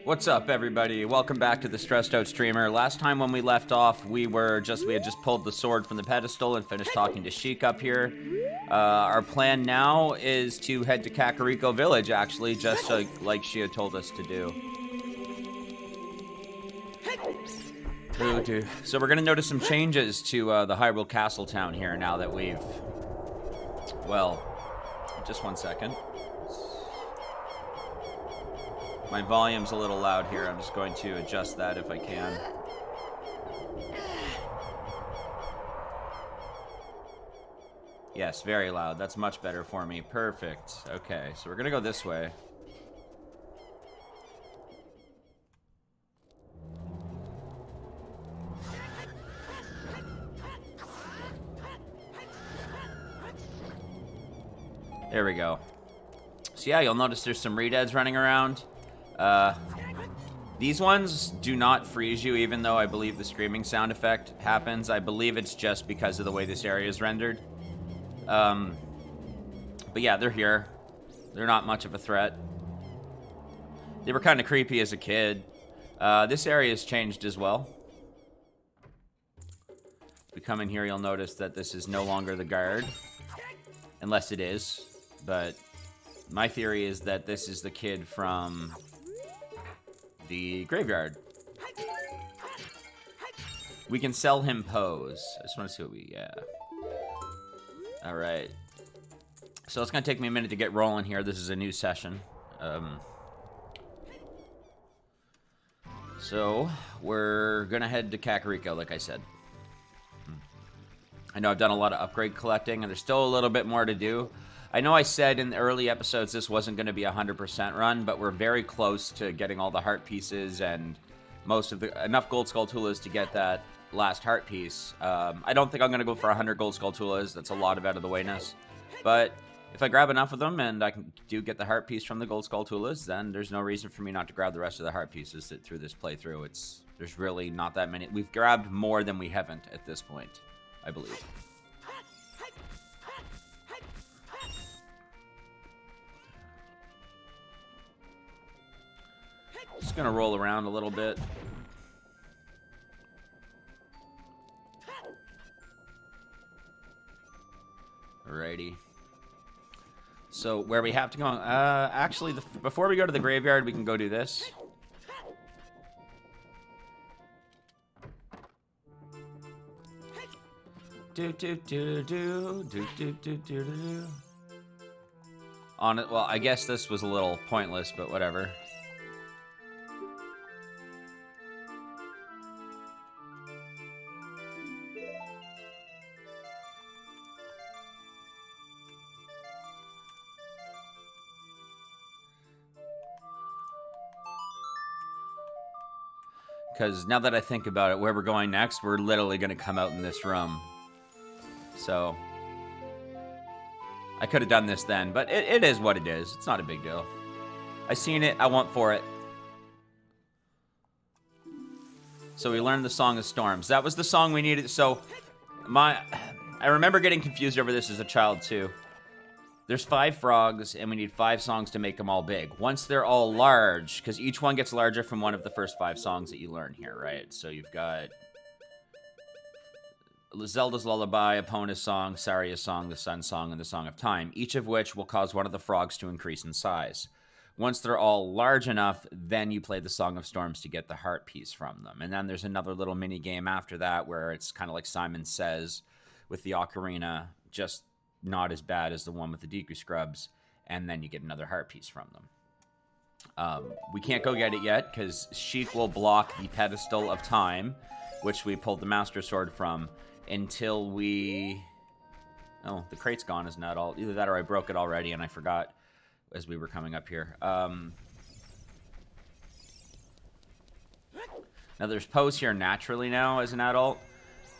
What's up, everybody? Welcome back to the Stressed Out Streamer. Last time when we left off, we had just pulled the sword from the pedestal and finished talking to Sheik up here. Our plan now is to head to Kakariko Village, actually, just like she had told us to do. So we're gonna notice some changes to the Hyrule Castle town here now that we've... Well, just one second. My volume's a little loud here. I'm just going to adjust that if I can. Yes, very loud. That's much better for me. Perfect. Okay, so we're gonna go this way. There we go. So yeah, you'll notice there's some redeads running around. These ones do not freeze you, even though I believe the screaming sound effect happens. I believe it's just because of the way this area is rendered. But yeah, they're here. They're not much of a threat. They were kind of creepy as a kid. This area has changed as well. If we come in here, you'll notice that this is no longer the guard. Unless it is. But my theory is that this is the kid from the graveyard. We can sell him pose. I just want to see what yeah. Alright. So it's going to take me a minute to get rolling here. This is a new session. So we're going to head to Kakariko, like I said. I know I've done a lot of upgrade collecting, and there's still a little bit more to do. I know I said in the early episodes this wasn't going to be a 100% run, but we're very close to getting all the heart pieces and enough gold skulltulas to get that last heart piece. I don't think I'm going to go for 100 gold skulltulas. That's a lot of out of the wayness. But if I grab enough of them and I do get the heart piece from the gold skulltulas, then there's no reason for me not to grab the rest of the heart pieces through this playthrough. There's really not that many. We've grabbed more than we haven't at this point, I believe. Just gonna roll around a little bit. Alrighty. So where we have to go? Actually, before we go to the graveyard, we can go do this. On it. Well, I guess this was a little pointless, but whatever. Because now that I think about it, where we're going next, we're literally going to come out in this room. So, I could have done this then, but it is what it is. It's not a big deal. I seen it, I went for it. So we learned the Song of Storms. That was the song we needed. So, I remember getting confused over this as a child too. There's 5 frogs, and we need 5 songs to make them all big. Once they're all large, because each one gets larger from one of the first 5 songs that you learn here, right? So you've got Zelda's Lullaby, Epona's Song, Saria's Song, the Sun Song, and the Song of Time, each of which will cause one of the frogs to increase in size. Once they're all large enough, then you play the Song of Storms to get the heart piece from them. And then there's another little mini game after that where it's kind of like Simon Says with the Ocarina, just not as bad as the one with the Deku Scrubs, and then you get another heart piece from them. We can't go get it yet, because Sheik will block the Pedestal of Time, which we pulled the Master Sword from, until we... Oh, the crate's gone, isn't that all? Either that or I broke it already, and I forgot as we were coming up here. Now, there's Pose here naturally now as an adult.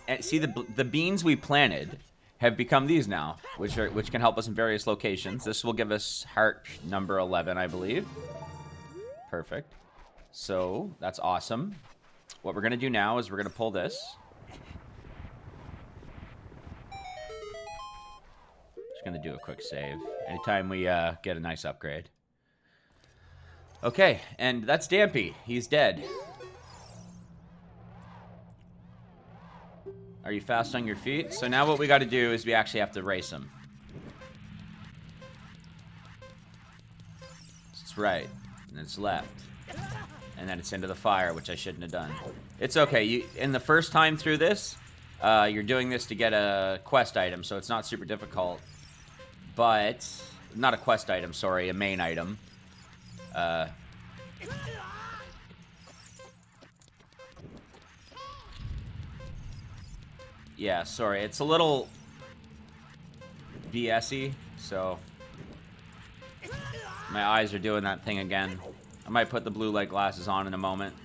And see, the beans we planted have become these now, which can help us in various locations. This will give us heart number 11, I believe. Perfect. So, that's awesome. What we're going to do now is we're going to pull this. Just going to do a quick save. Anytime we get a nice upgrade. Okay, and that's Dampy. He's dead. Are you fast on your feet? So now what we got to do is we actually have to race him. It's right, and it's left. And then it's into the fire, which I shouldn't have done. It's okay. In the first time through this, you're doing this to get a quest item, so it's not super difficult. But, not a quest item, sorry, a main item. Yeah, sorry, it's a little BS-y, so my eyes are doing that thing again. I might put the blue light glasses on in a moment.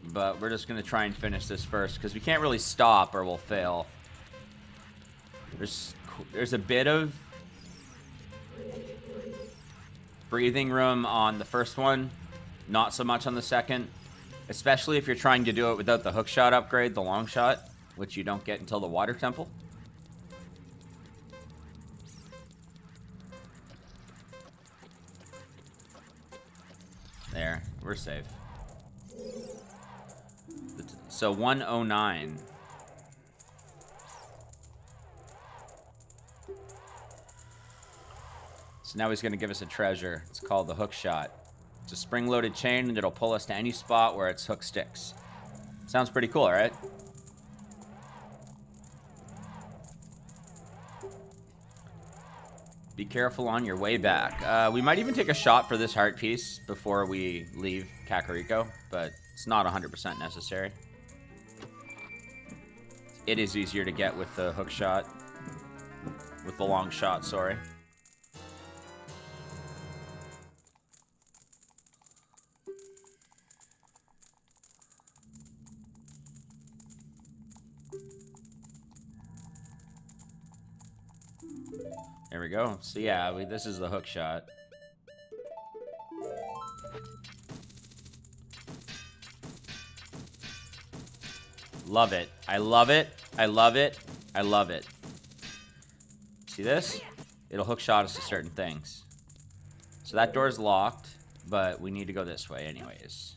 But we're just going to try and finish this first, because we can't really stop or we'll fail. There's a bit of breathing room on the first one, not so much on the second. Especially if you're trying to do it without the hookshot upgrade, the long shot, which you don't get until the water temple. There, we're safe. So 109. So now he's going to give us a treasure. It's called the hook shot. It's a spring-loaded chain, and it'll pull us to any spot where its hook sticks. Sounds pretty cool, right? Be careful on your way back. We might even take a shot for this heart piece before we leave Kakariko, but it's not 100% necessary. It is easier to get with the hook shot. With the long shot, sorry. There we go. So yeah, this is the hook shot. Love it. I love it. I love it. I love it. See this? It'll hook shot us to certain things. So that door's locked, but we need to go this way anyways.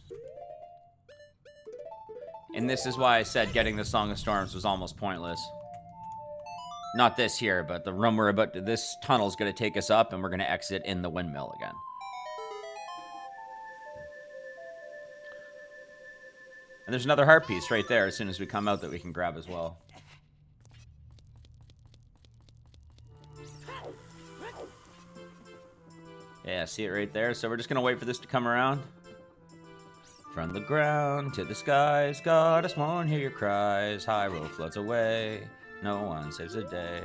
And this is why I said getting the Song of Storms was almost pointless. Not this here, but the room we're about to... This tunnel's going to take us up, and we're going to exit in the windmill again. And there's another heart piece right there as soon as we come out that we can grab as well. Yeah, see it right there? So we're just going to wait for this to come around. From the ground to the skies, goddess won't hear your cries. Hyrule floats away. No one saves the day.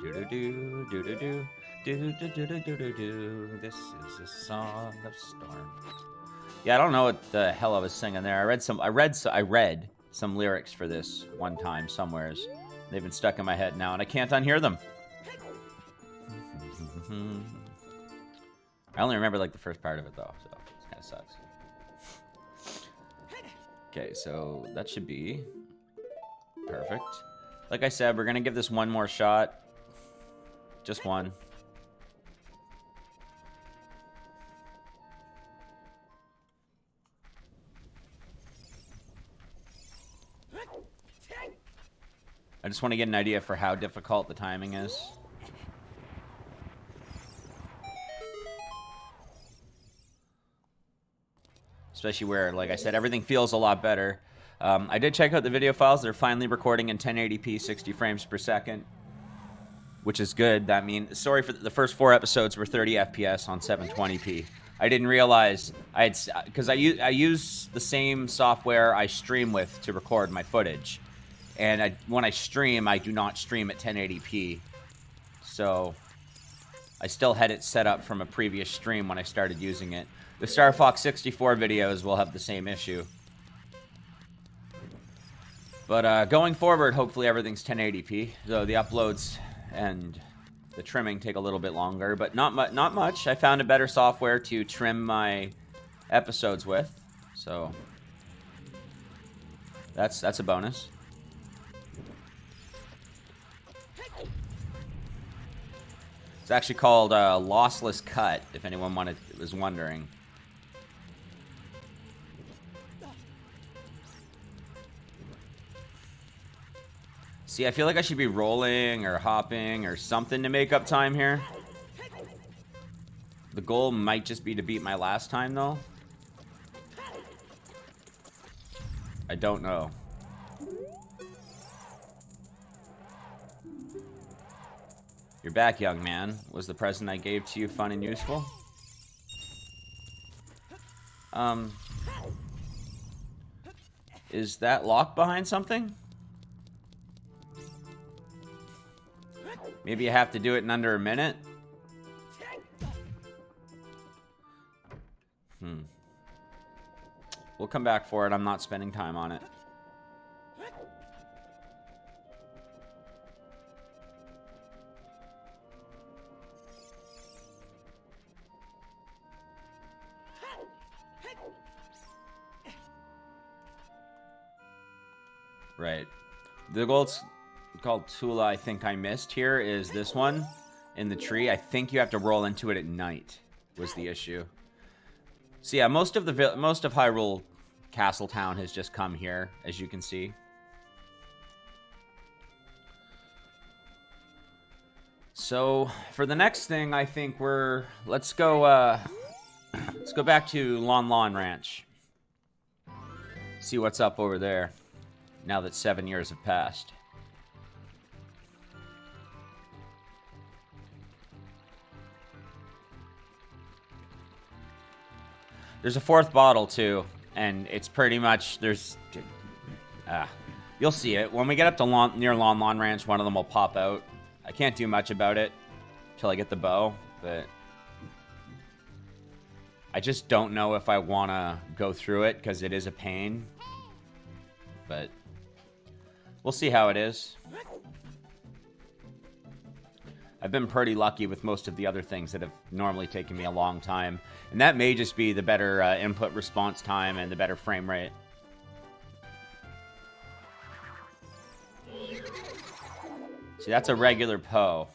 Do-do-do, do-do-do, do-do-do-do-do-do-do. This is a song of storms. Yeah, I don't know what the hell I was singing there. I read some lyrics for this one time somewheres. They've been stuck in my head now, and I can't unhear them. I only remember like the first part of it though, so it kind of sucks. Okay, so that should be perfect. Like I said, we're gonna give this one more shot. Just one. I just want to get an idea for how difficult the timing is. Especially where, like I said, everything feels a lot better. I did check out the video files. They're finally recording in 1080p, 60 frames per second, which is good. That means, sorry for the first 4 episodes were 30 FPS on 720p. I didn't realize because I use the same software I stream with to record my footage. And when I stream, I do not stream at 1080p. So I still had it set up from a previous stream when I started using it. The Star Fox 64 videos will have the same issue. But going forward, hopefully everything's 1080p. So the uploads and the trimming take a little bit longer, but not much. I found a better software to trim my episodes with. So that's a bonus. It's actually called Lossless Cut, if anyone was wondering. See, I feel like I should be rolling or hopping or something to make up time here. The goal might just be to beat my last time, though. I don't know. You're back, young man. Was the present I gave to you fun and useful? Is that locked behind something? Maybe you have to do it in under a minute? We'll come back for it. I'm not spending time on it. Right. The gold's called Tula, I think I missed here, is this one in the tree. I think you have to roll into it at night was the issue. So yeah, most of Hyrule Castletown has just come here, as you can see. So for the next thing, I think let's go back to Lon Lon Ranch. See what's up over there now that 7 years have passed. There's a fourth bottle too, and it's pretty much you'll see it when we get up to near Lon Lon Ranch. One of them will pop out. I can't do much about it until I get the bow, but I just don't know if I want to go through it because it is a pain. But we'll see how it is. I've been pretty lucky with most of the other things that have normally taken me a long time. And that may just be the better input response time and the better frame rate. See, that's a regular Poe.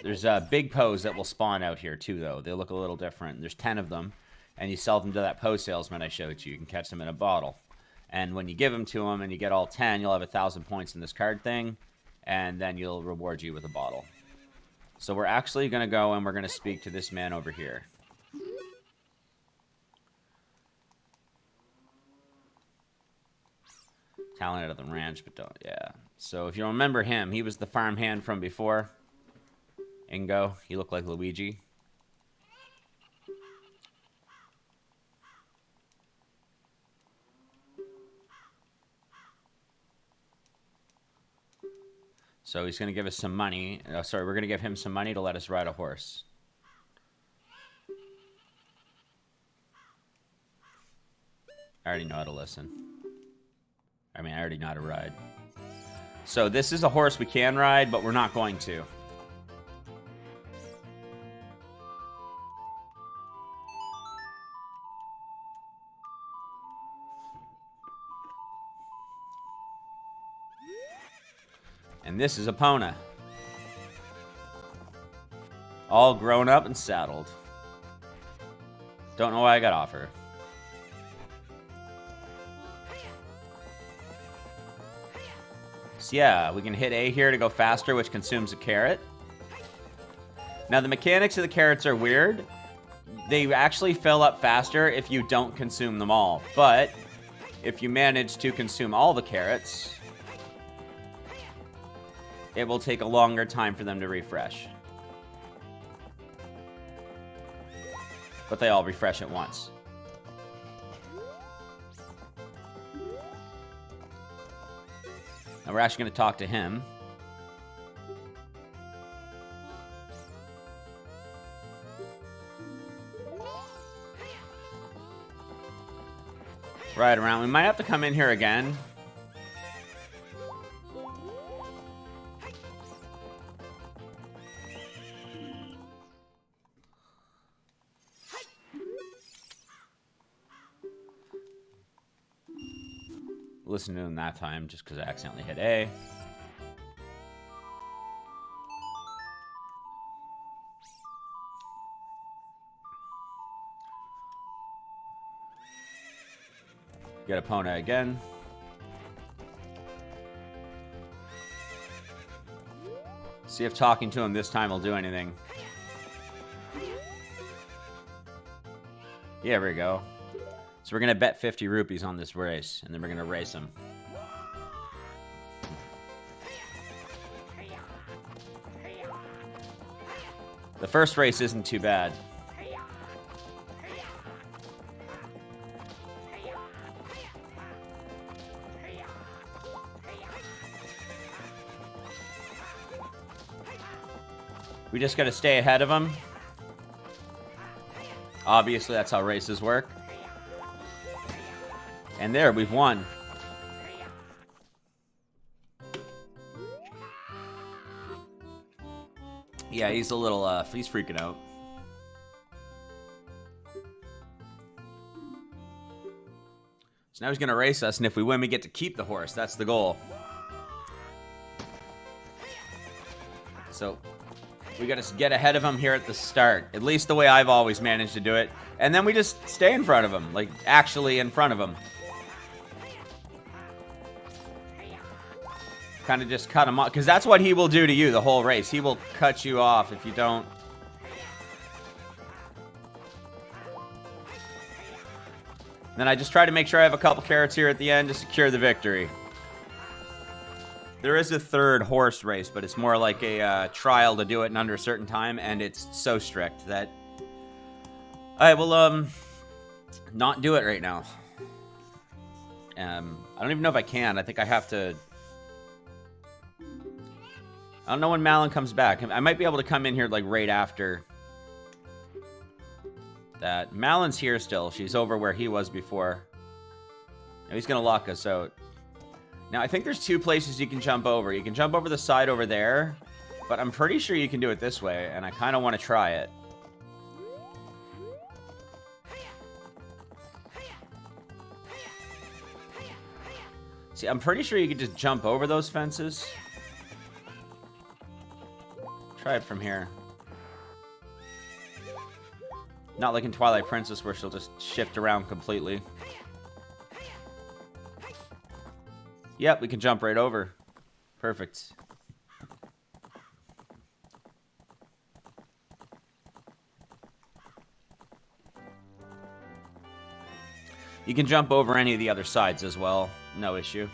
There's big Poes that will spawn out here too, though. They look a little different. There's 10 of them. And you sell them to that Poe salesman I showed you. You can catch them in a bottle. And when you give them to him and you get all 10, you'll have 1,000 points in this card thing. And then you'll reward you with a bottle. So we're actually going to go and we're going to speak to this man over here. Talent out of the ranch, but don't, yeah. So if you remember him, he was the farmhand from before. Ingo, he looked like Luigi. So he's going to give us some money. Oh, sorry, we're going to give him some money to let us ride a horse. I already know how to listen. I mean, I already know how to ride. So this is a horse we can ride, but we're not going to. And this is Epona. All grown up and saddled. Don't know why I got off her. So yeah, we can hit A here to go faster, which consumes a carrot. Now the mechanics of the carrots are weird. They actually fill up faster if you don't consume them all. But if you manage to consume all the carrots, it will take a longer time for them to refresh. But they all refresh at once. Now we're actually going to talk to him. Right around. We might have to come in here again. Listen to him that time just because I accidentally hit A. Get Epona again. See if talking to him this time will do anything. Yeah, there we go. So we're going to bet 50 rupees on this race, and then we're going to race him. The first race isn't too bad. We just got to stay ahead of him. Obviously, that's how races work. And there, we've won. Yeah, he's a little, he's freaking out. So now he's going to race us, and if we win, we get to keep the horse. That's the goal. So we got to get ahead of him here at the start. At least the way I've always managed to do it. And then we just stay in front of him. Like, actually in front of him. Kind of just cut him off. Because that's what he will do to you the whole race. He will cut you off if you don't. Then I just try to make sure I have a couple carrots here at the end to secure the victory. There is a third horse race, but it's more like a trial to do it in under a certain time, and it's so strict that I will not do it right now. I don't even know if I can. I think I have to. I don't know when Malin comes back. I might be able to come in here like right after that. Malin's here still. She's over where he was before. Now he's gonna lock us out. Now, I think there's two places you can jump over. You can jump over the side over there, but I'm pretty sure you can do it this way, and I kind of want to try it. See, I'm pretty sure you can just jump over those fences. Try it from here. Not like in Twilight Princess where she'll just shift around completely. Yep, we can jump right over. Perfect. You can jump over any of the other sides as well. No issue.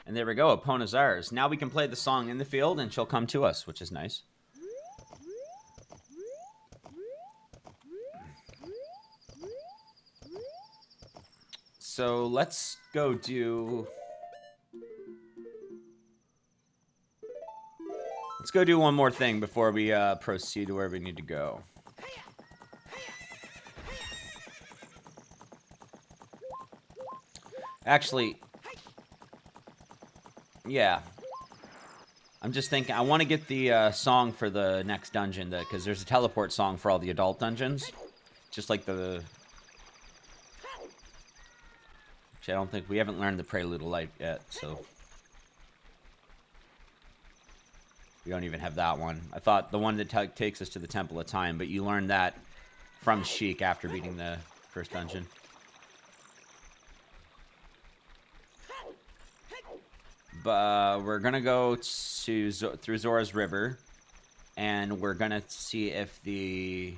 And there we go. Epona's ours. Now we can play the song in the field and she'll come to us, which is nice. So let's go do... Let's go do one more thing before we proceed to where we need to go. Actually, yeah. I'm just thinking, I want to get the song for the next dungeon, because there's a teleport song for all the adult dungeons. Just like the... Actually, I don't think... We haven't learned the Prelude of Light yet, so... We don't even have that one. I thought the one that takes us to the Temple of Time, but you learn that from Sheik after beating the first dungeon. But we're gonna go to through Zora's River, and we're gonna see if the...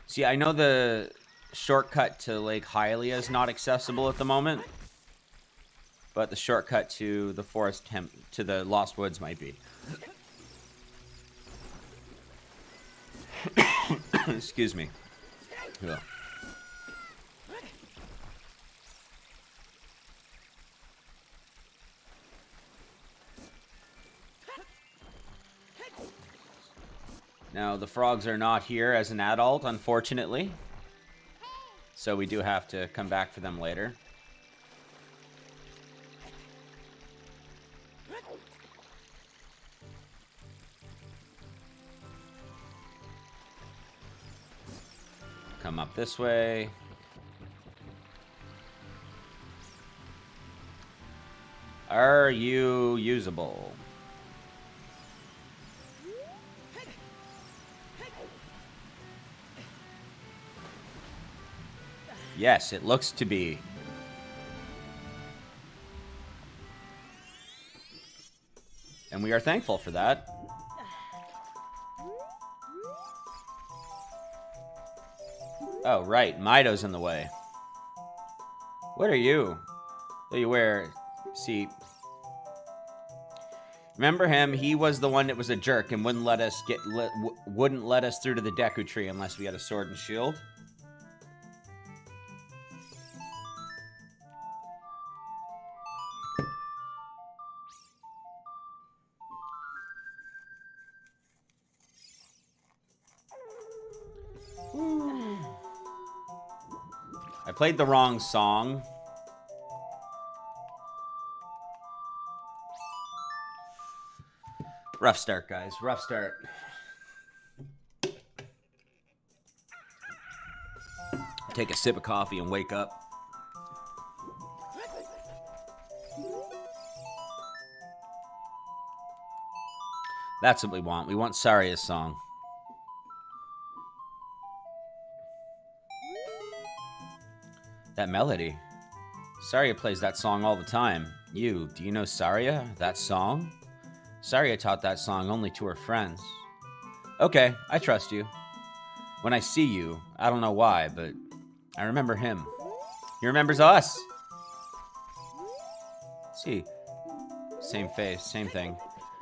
See, I know the shortcut to Lake Hylia is not accessible at the moment, but the shortcut to the forest to the Lost Woods might be. Excuse me. Ugh. Now, the frogs are not here as an adult, unfortunately. So we do have to come back for them later. Come up this way. Are you usable? Yes, it looks to be. And we are thankful for that. Oh, right. Mido's in the way. What are you? That you wear? See, remember him? He was the one that was a jerk and wouldn't let us wouldn't let us through to the Deku Tree unless we had a sword and shield. I played the wrong song. Rough start, guys. Rough start. Take a sip of coffee and wake up. That's what we want. We want Saria's song. That melody. Saria plays that song all the time. Do you know Saria? That song? Saria taught that song only to her friends. Okay, I trust you. When I see you, I don't know why, but I remember him. He remembers us. See, same face, same thing.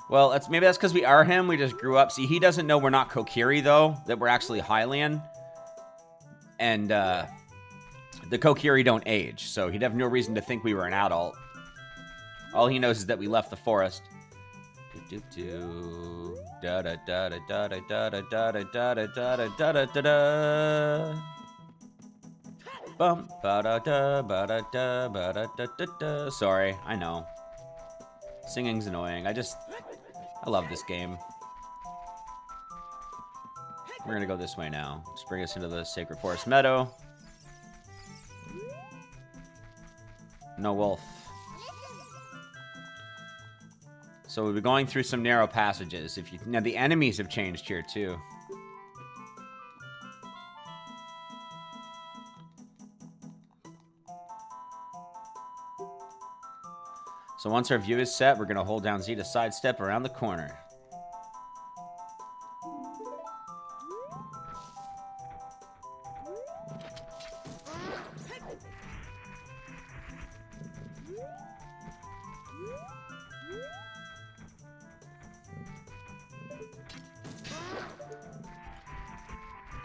Well, maybe that's because we are him. We just grew up. See, he doesn't know we're not Kokiri, though, that we're actually Hylian. And the Kokiri don't age, so he'd have no reason to think we were an adult. All he knows is that we left the forest. Da da da da da da da da da da da da da da da da. Bum ba da da ba da da ba da da da da. Sorry, I know. Singing's annoying. I love this game. We're gonna go this way now. Just bring us into the Sacred Forest Meadow. No wolf. So we'll be going through some narrow passages. Now the enemies have changed here too. So once our view is set, we're gonna hold down Z to sidestep around the corner.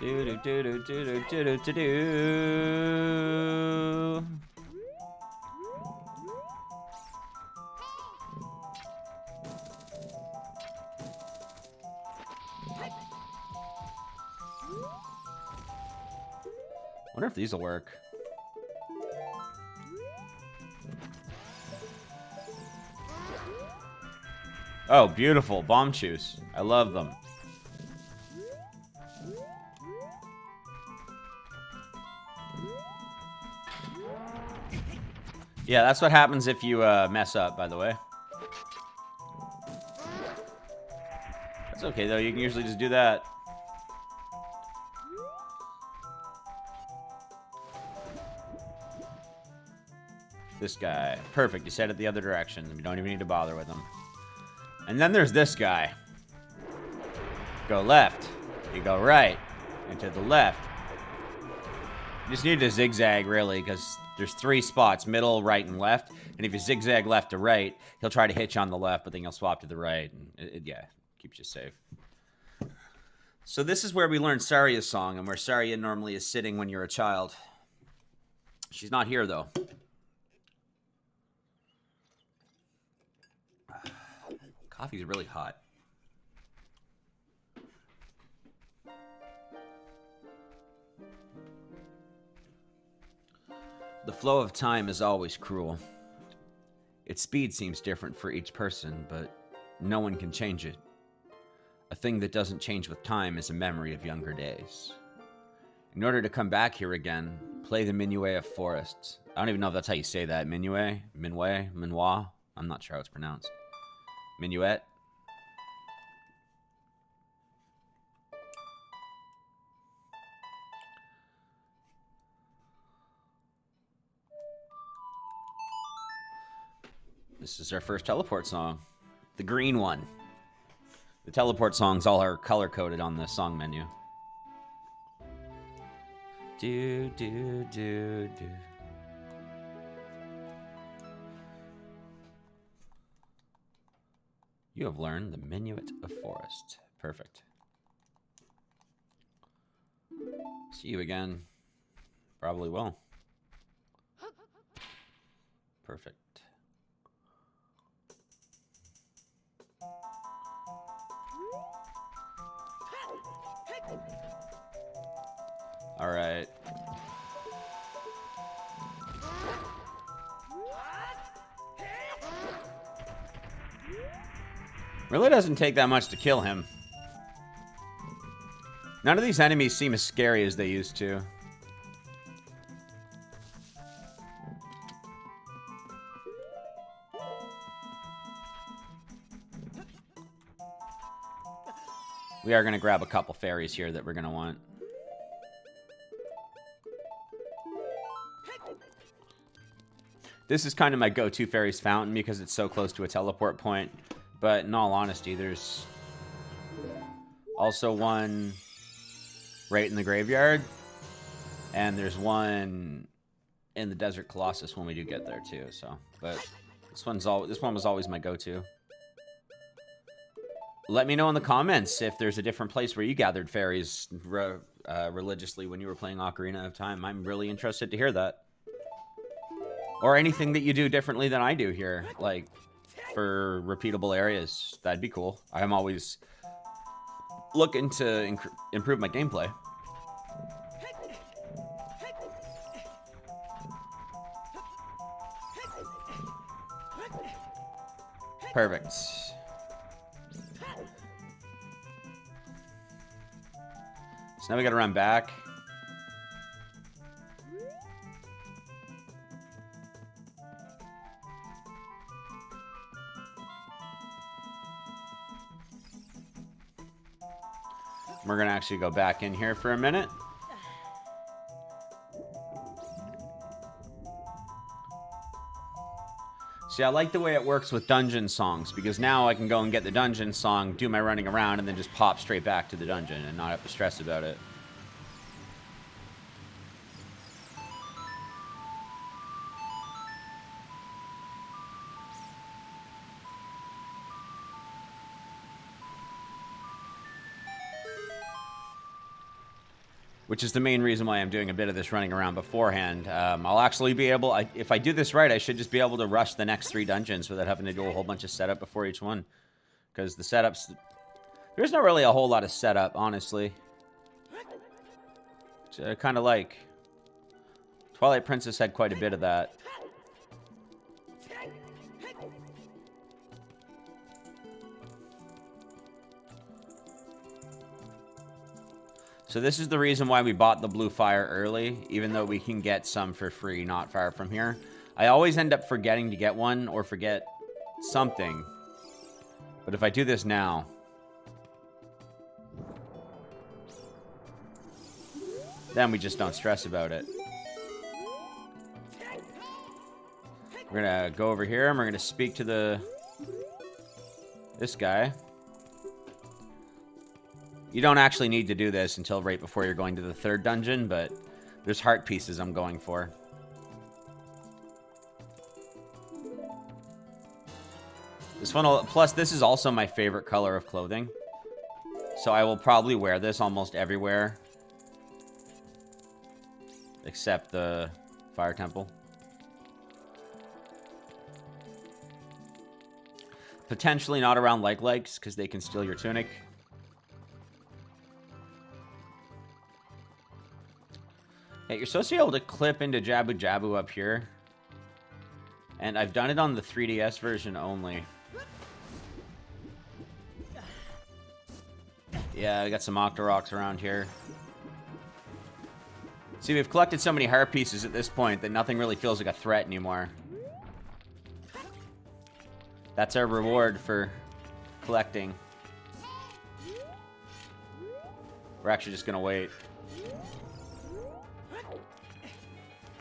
Do do do do do do do do do. Wonder if these will work. Oh, beautiful bomb chews. I love them. Yeah, that's what happens if you mess up, by the way. That's okay, though. You can usually just do that. This guy. Perfect. You set it the other direction. We don't even need to bother with him. And then there's this guy. Go left. You go right. And to the left. You just need to zigzag, really, because there's 3 spots, middle, right, and left. And if you zigzag left to right, he'll try to hit you on the left, but then he'll swap to the right. And yeah, keeps you safe. So this is where we learn Saria's song, and where Saria normally is sitting when you're a child. She's not here, though. Coffee's really hot. The flow of time is always cruel. Its speed seems different for each person, but no one can change it. A thing that doesn't change with time is a memory of younger days. In order to come back here again, play the Minuet of Forests. I don't even know if that's how you say that. Minuet? Minuet? Minuet? I'm not sure how it's pronounced. Minuet? This is our first teleport song. The green one. The teleport songs all are color-coded on the song menu. Do, do, do, do. You have learned the Minuet of Forest. Perfect. See you again. Probably will. Perfect. All right. Really doesn't take that much to kill him. None of these enemies seem as scary as they used to. We are going to grab a couple fairies here that we're going to want. This is kind of my go-to fairies fountain because it's so close to a teleport point. But in all honesty, there's also one right in the graveyard. And there's one in the Desert Colossus when we do get there too. So, but this one was always my go-to. Let me know in the comments if there's a different place where you gathered fairies religiously when you were playing Ocarina of Time. I'm really interested to hear that. Or anything that you do differently than I do here, like for repeatable areas. That'd be cool. I'm always looking to improve my gameplay. Perfect. So now we gotta run back. We're gonna actually go back in here for a minute. See, I like the way it works with dungeon songs, because now I can go and get the dungeon song, do my running around, and then just pop straight back to the dungeon and not have to stress about it. Which is the main reason why I'm doing a bit of this running around beforehand. I'll actually be able, if I do this right, I should just be able to rush the next 3 dungeons without having to do a whole bunch of setup before each one. Because the setups, there's not really a whole lot of setup, honestly. Which I kind of like. Twilight Princess had quite a bit of that. So this is the reason why we bought the blue fire early, even though we can get some for free not far from here. I always end up forgetting to get one or forget something. But if I do this now, then we just don't stress about it. We're gonna go over here and we're gonna speak to this guy. You don't actually need to do this until right before you're going to the 3rd dungeon, but there's heart pieces I'm going for. This one, plus this is also my favorite color of clothing. So I will probably wear this almost everywhere. Except the Fire Temple. Potentially not around like-likes, because they can steal your tunic. Yeah, you're supposed to be able to clip into Jabu Jabu up here. And I've done it on the 3DS version only. Yeah, I got some Octoroks around here. See, we've collected so many heart pieces at this point that nothing really feels like a threat anymore. That's our reward for collecting. We're actually just gonna wait.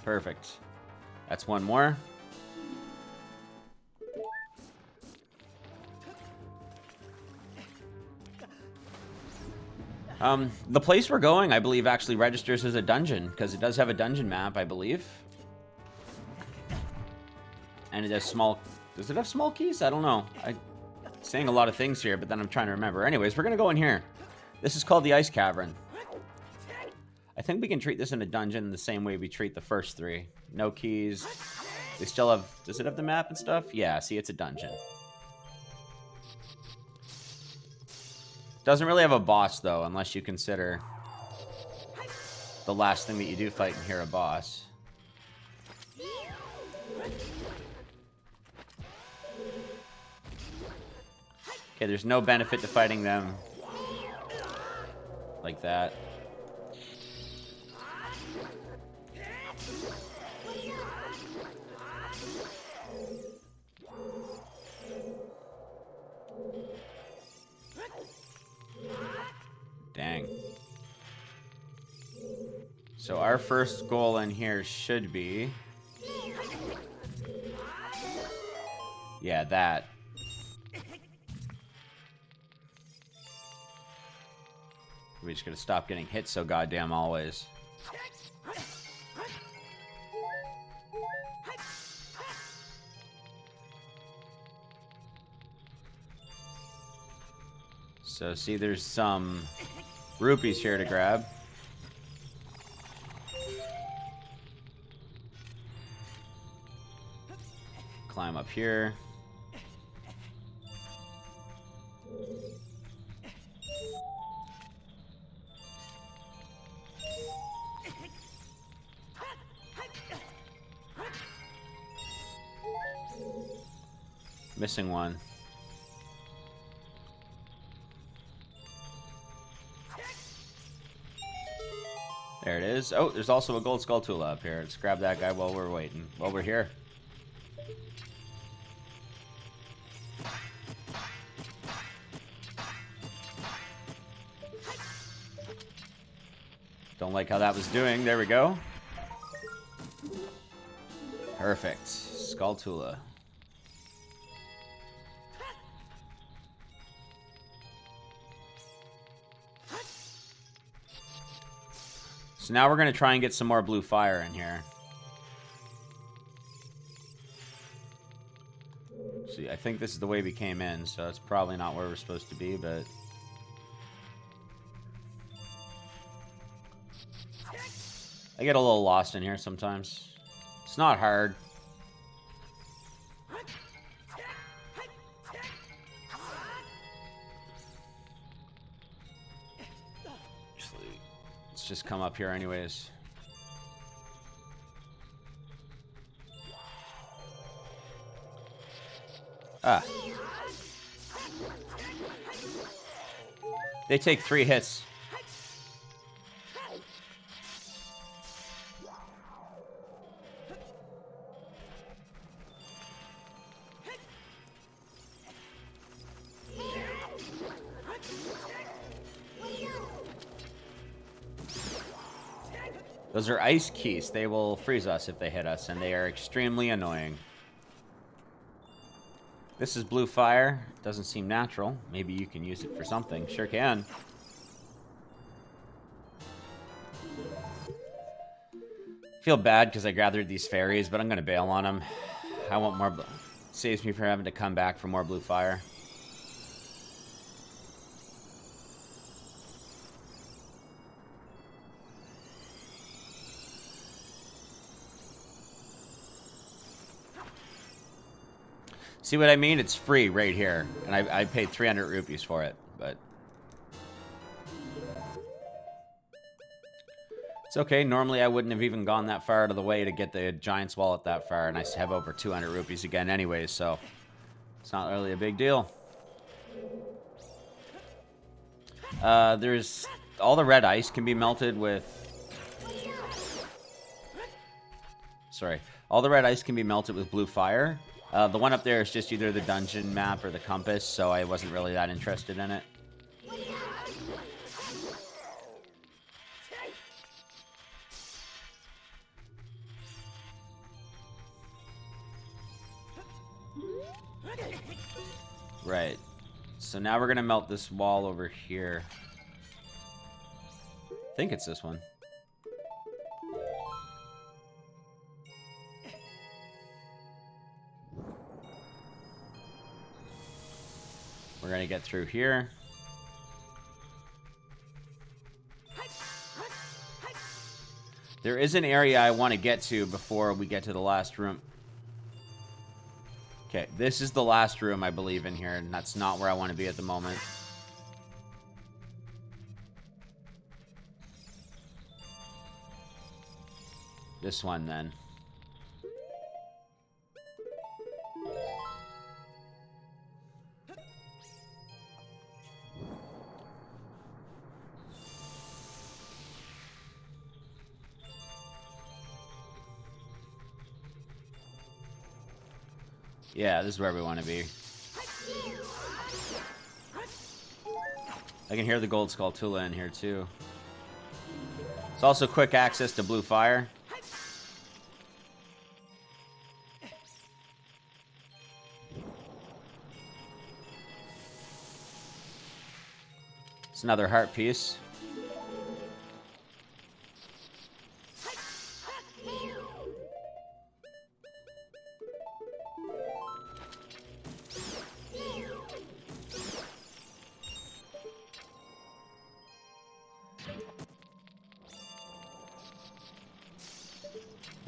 Perfect. That's one more. The place we're going, I believe, actually registers as a dungeon, because it does have a dungeon map, I believe. And it has small... Does it have small keys? I don't know. I'm saying a lot of things here, but then I'm trying to remember. Anyways, we're going to go in here. This is called the Ice Cavern. I think we can treat this in a dungeon the same way we treat the first three. No keys. They still have... Does it have the map and stuff? Yeah, see, it's a dungeon. Doesn't really have a boss, though, unless you consider the last thing that you do fight in here a boss. Okay, there's no benefit to fighting them like that. Dang. So our first goal in here should be... Yeah, that. We just gotta stop getting hit so goddamn always. So see, there's some rupees here to grab. Climb up here. Missing one. There it is. Oh, there's also a gold skulltula up here. Let's grab that guy while we're waiting. While we're here. Don't like how that was doing. There we go. Perfect. Skulltula. So now we're going to try and get some more blue fire in here. See, I think this is the way we came in, so it's probably not where we're supposed to be, but... I get a little lost in here sometimes. It's not hard. Let's just come up here anyways. Ah. They take 3 hits. Those are ice keys. They will freeze us if they hit us, and they are extremely annoying. This is blue fire. Doesn't seem natural. Maybe you can use it for something. Sure can. Feel bad because I gathered these fairies, but I'm going to bail on them. I want more... Saves me from having to come back for more blue fire. See what I mean? It's free right here. And I paid 300 rupees for it, but... It's okay. Normally I wouldn't have even gone that far out of the way to get the Giant's Wallet that far, and I have over 200 rupees again anyways, so... It's not really a big deal. There's... All the red ice can be melted with... Sorry. All the red ice can be melted with blue fire. The one up there is just either the dungeon map or the compass, so I wasn't really that interested in it. Right. So now we're going to melt this wall over here. I think it's this one. We're gonna get through here. There is an area I want to get to before we get to the last room. Okay, this is the last room, I believe, in here, and that's not where I want to be at the moment. This one, then. Yeah, this is where we want to be. I can hear the Gold Skull Tula in here, too. It's also quick access to blue fire. It's another heart piece.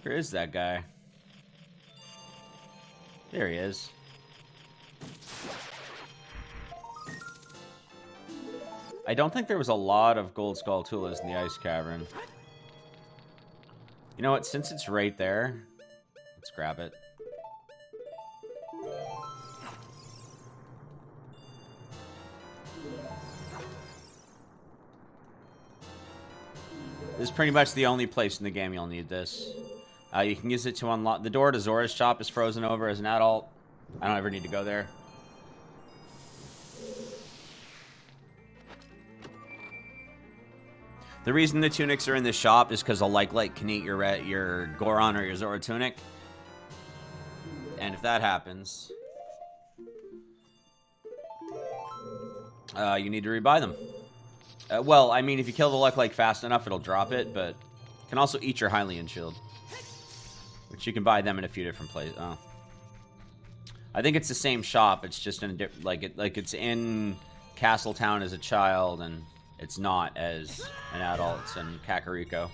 Where is that guy? There he is. I don't think there was a lot of Gold Skull Tulas in the Ice Cavern. You know what? Since it's right there, let's grab it. This is pretty much the only place in the game you'll need this. You can use it to unlock... The door to Zora's shop is frozen over as an adult. I don't ever need to go there. The reason the tunics are in the shop is because a like can eat your Goron or your Zora tunic. And if that happens... you need to rebuy them. Well, I mean, if you kill the like fast enough, it'll drop it, but... You can also eat your Hylian shield. Which you can buy them in a few different places. Oh. I think it's the same shop. It's just in a different... Like it's in Castletown as a child, and it's not as an adult. It's in Kakariko.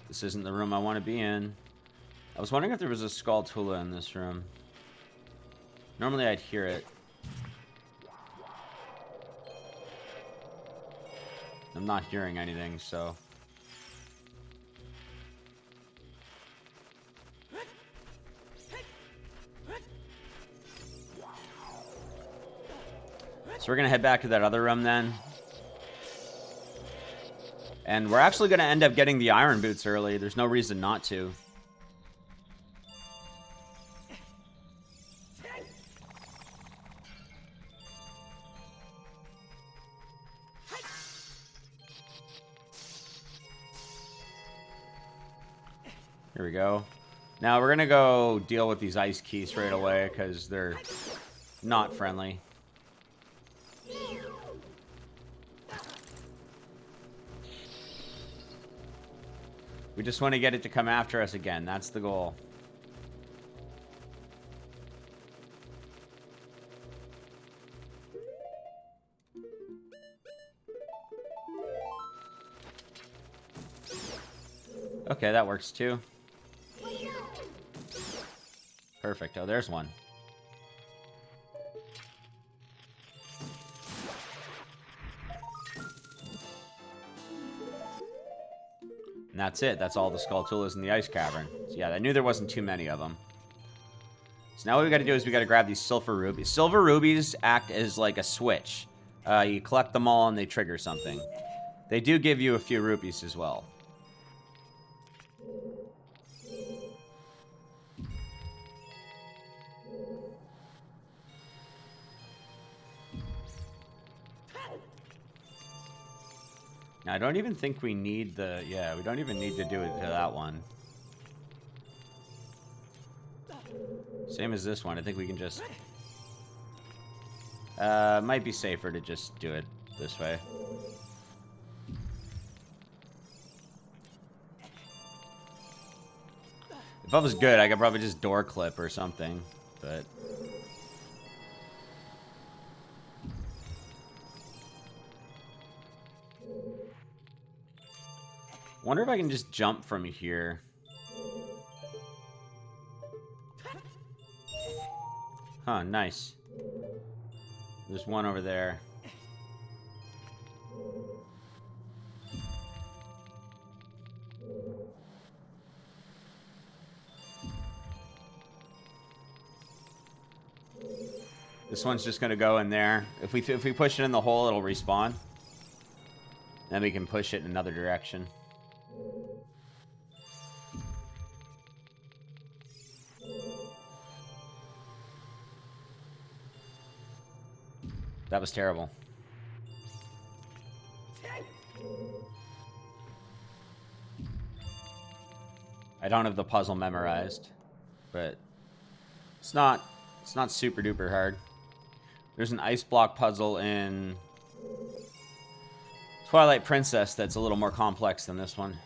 This isn't the room I want to be in. I was wondering if there was a Skull Tula in this room. Normally I'd hear it. I'm not hearing anything, so... So we're gonna head back to that other room then. And we're actually going to end up getting the Iron Boots early. There's no reason not to. Here we go. Now we're going to go deal with these ice keys straight away because they're not friendly. We just want to get it to come after us again. That's the goal. Okay, that works too. Perfect. Oh, there's one. And that's it. That's all the Skull Tulas in the Ice Cavern. So yeah, I knew there wasn't too many of them. So now what we got to do is we got to grab these Silver Rubies. Silver Rubies act as like a switch. You collect them all and they trigger something. They do give you a few rupees as well. Now, I don't even think we need the... Yeah, we don't even need to do it to that one. Same as this one. I think we can just... might be safer to just do it this way. If I was good, I could probably just door clip or something, but... Wonder if I can just jump from here. Huh, nice. There's one over there. This one's just gonna go in there. If we push it in the hole, it'll respawn. Then we can push it in another direction. That was terrible. I don't have the puzzle memorized, but it's not super duper hard. There's an ice block puzzle in Twilight Princess that's a little more complex than this one.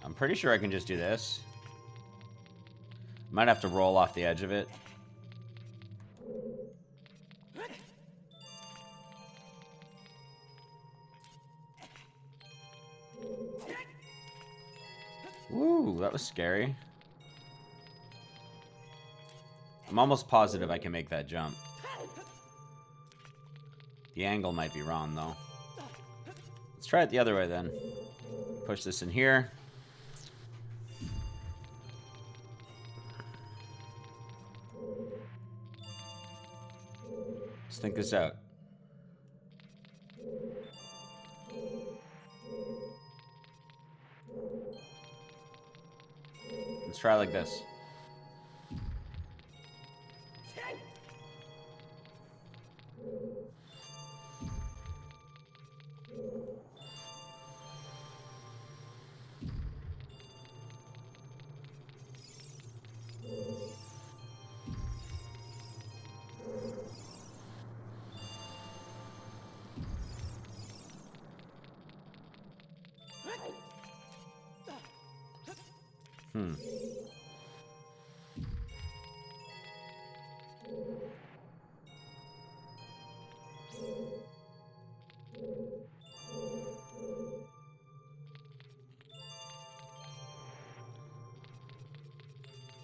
I'm pretty sure I can just do this. Might have to roll off the edge of it. Woo, that was scary. I'm almost positive I can make that jump. The angle might be wrong, though. Let's try it the other way, then. Push this in here. Let's think this out. Let's try like this.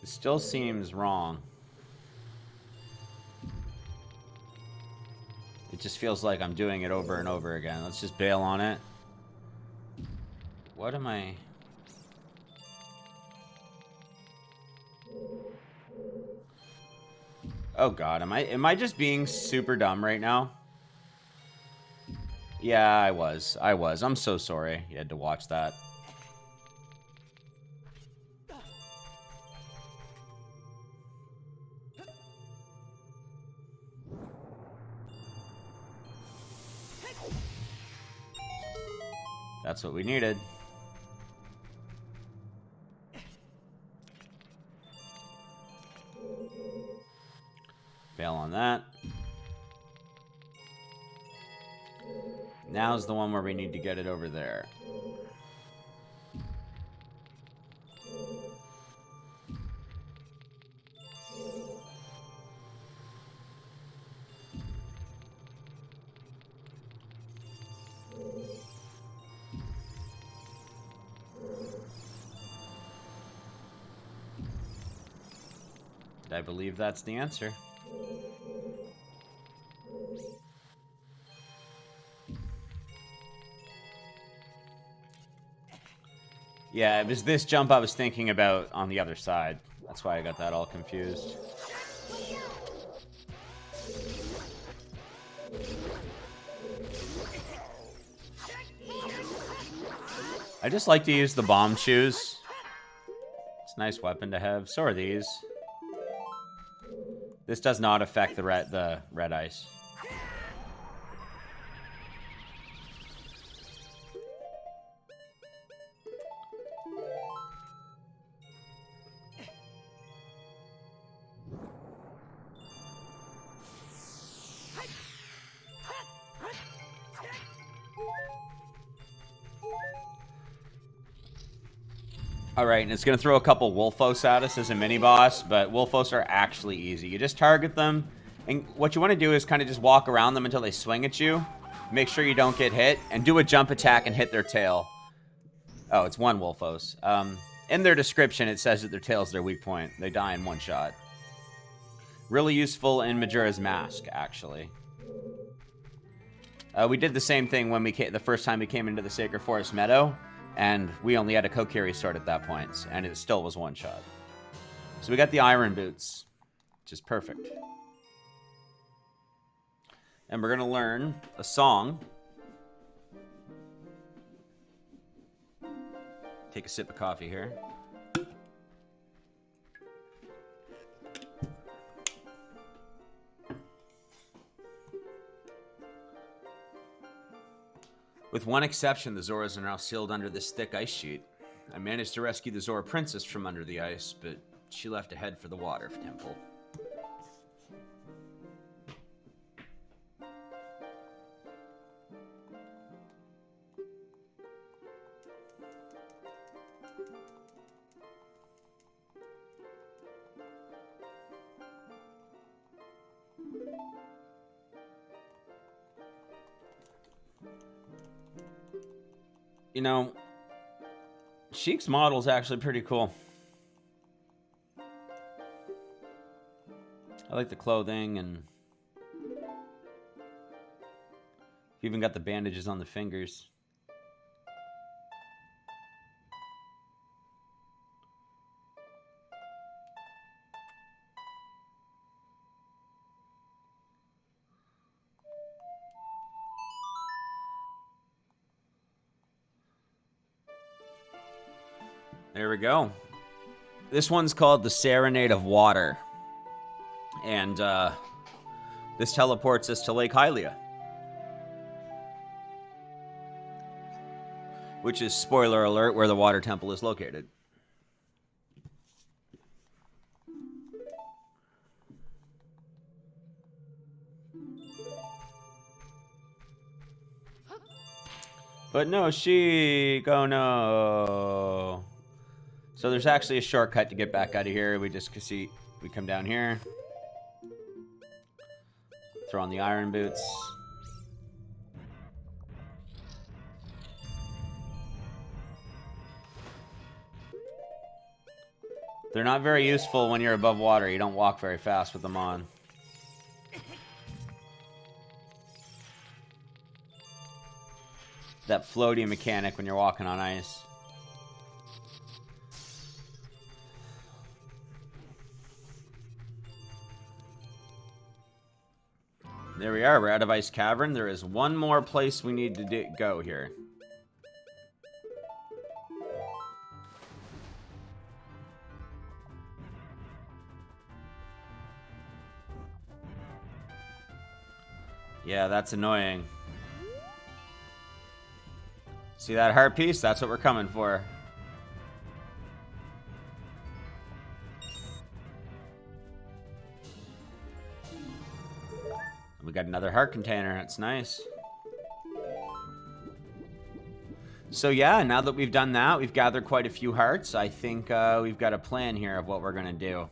It still seems wrong. It just feels like I'm doing it over and over again. Let's just bail on it. What am I... Oh god, am I just being super dumb right now? Yeah, I was. I'm so sorry you had to watch that. That's what we needed. Fail on that. Now's the one where we need to get it over there. I believe that's the answer. Yeah, it was this jump I was thinking about on the other side. That's why I got that all confused. I just like to use the bomb shoes. It's a nice weapon to have. So are these. This does not affect the red ice. Alright, and it's going to throw a couple Wolfos at us as a mini-boss, but Wolfos are actually easy. You just target them, and what you want to do is kind of just walk around them until they swing at you. Make sure you don't get hit, and do a jump attack and hit their tail. Oh, it's one Wolfos. In their description, it says that their tail is their weak point. They die in one shot. Really useful in Majura's Mask, actually. We did the same thing when the first time we came into the Sacred Forest Meadow. And we only had a Kokiri sword at that point, and it still was one shot. So we got the iron boots, which is perfect. And we're going to learn a song. Take a sip of coffee here. With one exception, the Zoras are now sealed under this thick ice sheet. I managed to rescue the Zora princess from under the ice, but she left to head for the water temple. You know, Sheik's model is actually pretty cool. I like the clothing, and you even got the bandages on the fingers. There we go. This one's called the Serenade of Water. And this teleports us to Lake Hylia. Which is, spoiler alert, where the water temple is located. But no, Sheik, oh no. So there's actually a shortcut to get back out of here. We come down here. Throw on the iron boots. They're not very useful when you're above water. You don't walk very fast with them on. That floaty mechanic when you're walking on ice. There we are. We're out of Ice Cavern. There is one more place we need to go here. Yeah, that's annoying. See that heart piece? That's what we're coming for. We got another heart container. That's nice. So yeah, now that we've done that, we've gathered quite a few hearts. I think we've got a plan here of what we're gonna do.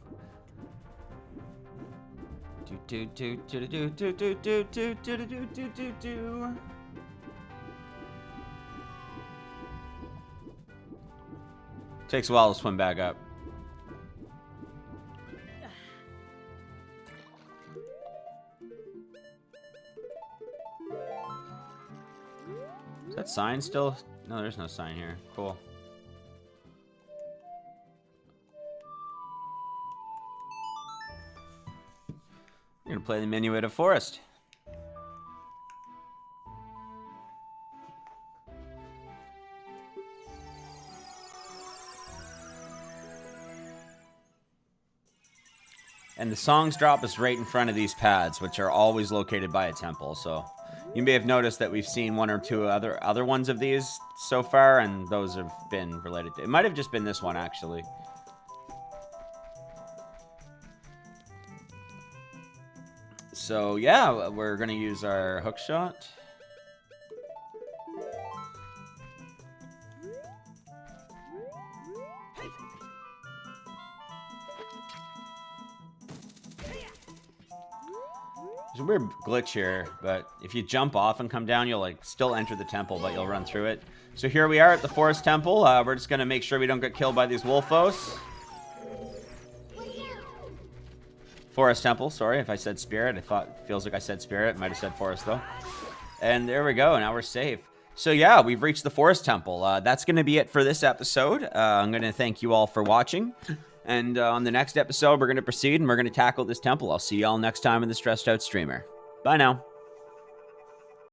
Takes a while to swim back up. Is that sign still? No, there's no sign here. Cool. We're gonna play the Minuet of Forest. And the songs drop us right in front of these pads, which are always located by a temple. So you may have noticed that we've seen one or two other ones of these so far, and those have been related to... It might have just been this one, actually. So, yeah, we're going to use our hook shot. There's a weird glitch here, but if you jump off and come down, you'll like still enter the temple, but you'll run through it. So here we are at the forest temple. We're just going to make sure we don't get killed by these wolfos. Forest temple, sorry if I said spirit. Feels like I said spirit. Might have said forest though. And there we go. Now we're safe. So yeah, we've reached the forest temple. That's going to be it for this episode. I'm going to thank you all for watching. And on the next episode, we're going to proceed and we're going to tackle this temple. I'll see you all next time in the Stressed Out Streamer. Bye now.